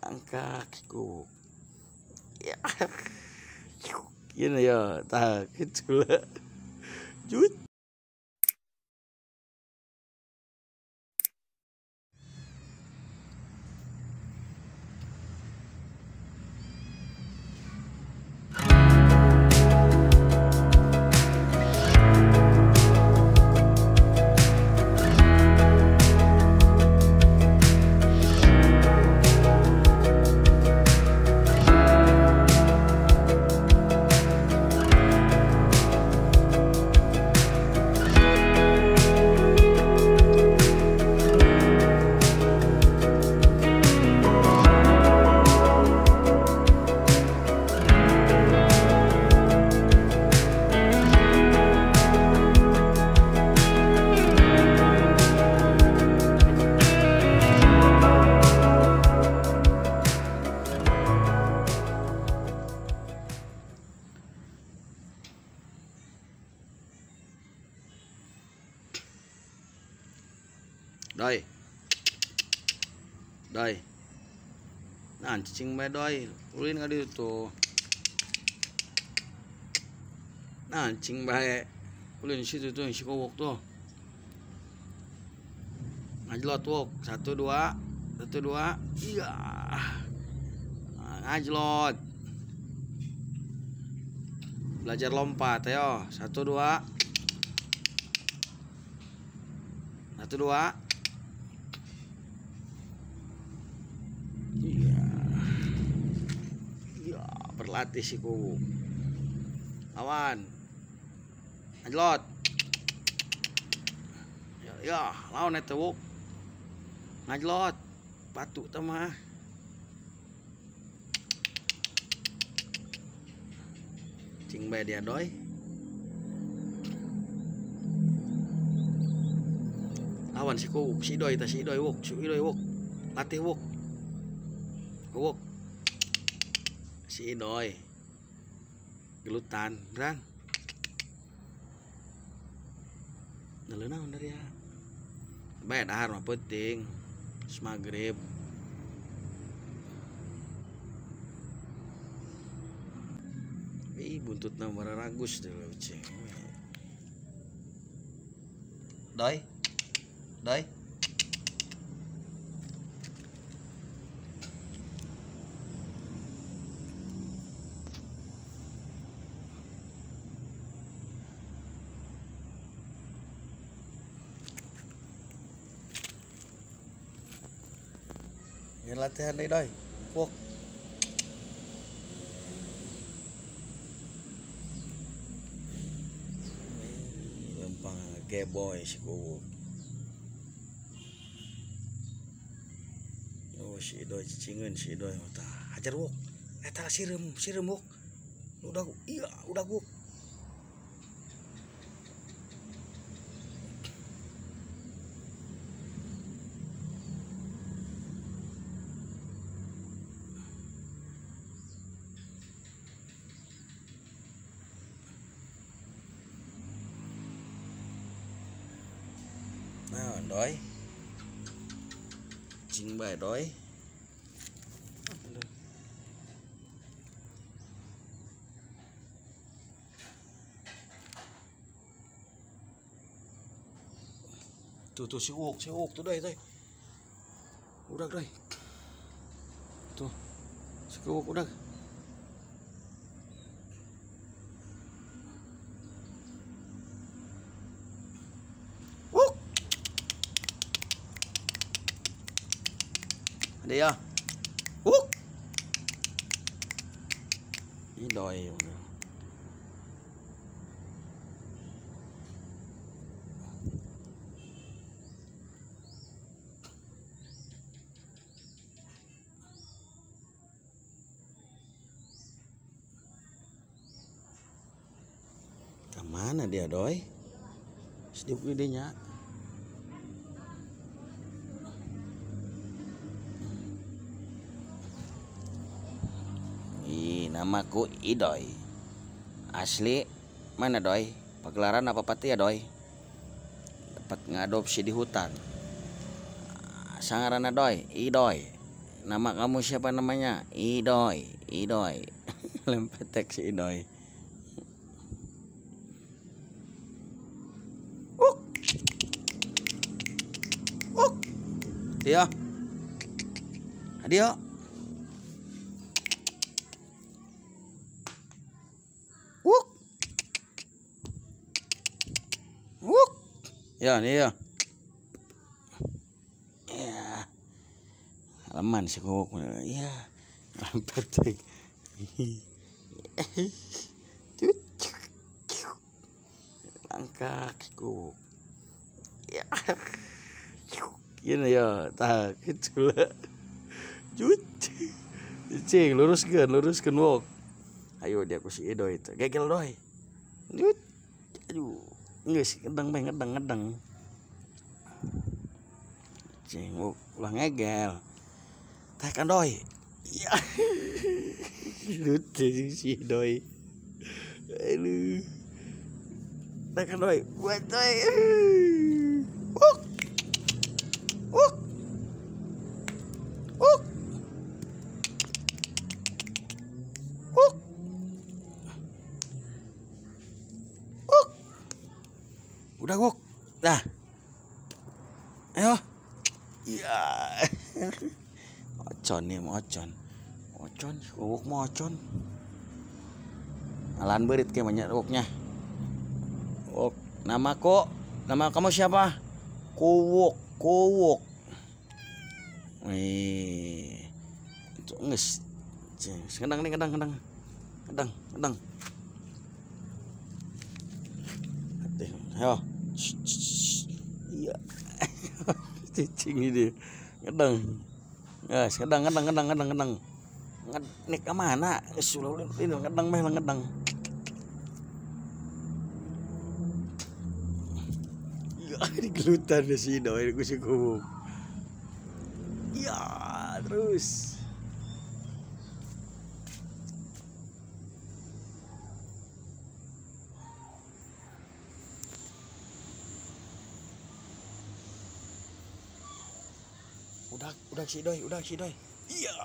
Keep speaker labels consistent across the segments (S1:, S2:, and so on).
S1: angkat ku ya gini ya tak kecil jut doi nah cicing bae doi ulin ka ditu tuh nah cicing bae ulin situ tuh si kowok tuh ngajlot wok 1 2 1 2 iya ngajlot belajar lompat ayo 1 2 1 2 berlatih si kowok awan anjlot ya lawan eta wok ngajlot batu teh mah cing bae dia doi lawan si kowok si doi wok latih wok kowok si doi gelutan berang naleuna dari ya bae dahar mah penting magrib buntutna bararagus deh cing doi ini latihan deh doi wok lempang geboy si kowok oh si doi cicingeun si doi tah hajar wok eta sireum wok udah iya udah wok nah doi cing bae doi tuh si wok tuh doi udah doi tuh si wok udah ada ya ini doi kemana dia doi sedih idenya namaku Idoi asli mana doi pagelaran apa pati ya doi dapat ngadopsi di hutan sangarana doi Idoi nama kamu siapa namanya? Idoy. Lempetek si Idoy. Dia. Adio. Ya, nih ya. Ya. Halaman si kok. Ya. Lempetek. Langkah kok. Ya. Gini ya, tak itulah. Cing, luruskan wok. Ayo dia ku si Idoy itu. Gegel doy. Aduh, geus ngedeng. Cing, wok ulah ngegel. Tah kan doy. Ya. Lucu si Idoy. Aduh. Tah kan doy. Buat doy. Udah gok, dah, ayo, iya, ocon nih, ocon, gok mau ocon, alan berit kayak banyak goknya, gok, nama kamu siapa? Kowok, itu nges, kedang, ayo. Iya. Cicing ini. Ngedeng. Guys, ngedeng. Nik ke mana? Sulul ini ngedeng meh ngedeng. Iya, digelutan di sini doi ku si kubuk. Iya, terus. Udah si Doy. Iya.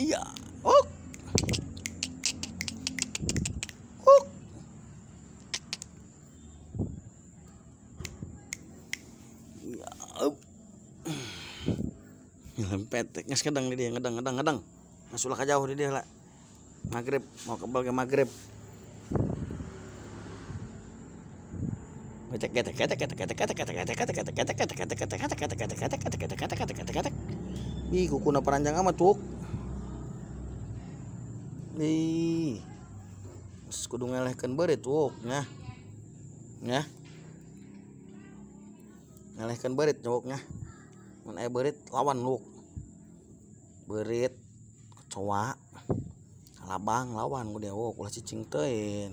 S1: Iya. Lempetek nges kedang di dia ngedang. Masulah ka jauh di dia lah. Maghrib mau kebal ke maghrib. Ih, kukuna peranjang amat tuh. Ih. Kudu ngelehkeun beurit tuh, nya. Ngelehkeun beurit cowoknya. Mun aya beurit lawan lu. Beurit kecoa. Labang lawan ku dia wok ulah cicing teuin.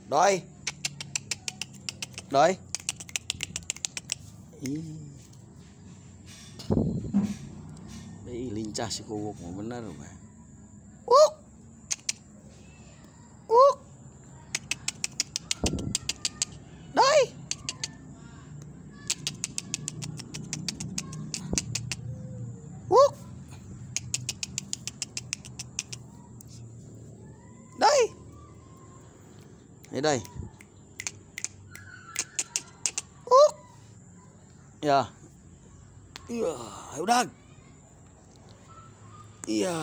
S1: Doy. Ih, lincah si kuwuk mah bener mah. Doy. Doy. Doy. Ya. Iya, udah. Iya.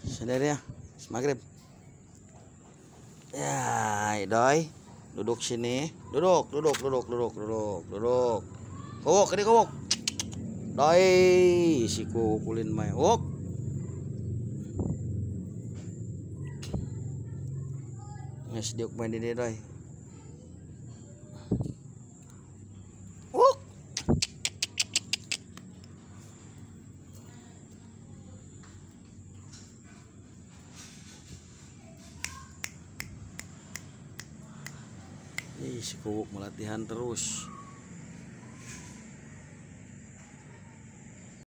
S1: Sadar ya, maghrib. Ya, Doy. Duduk sini. Duduk. Kowok, kene kowok. Doy, si kukulin mah. Wok. Nges diuk main di dia, Doy. Ih, si Kuuk melatihan terus.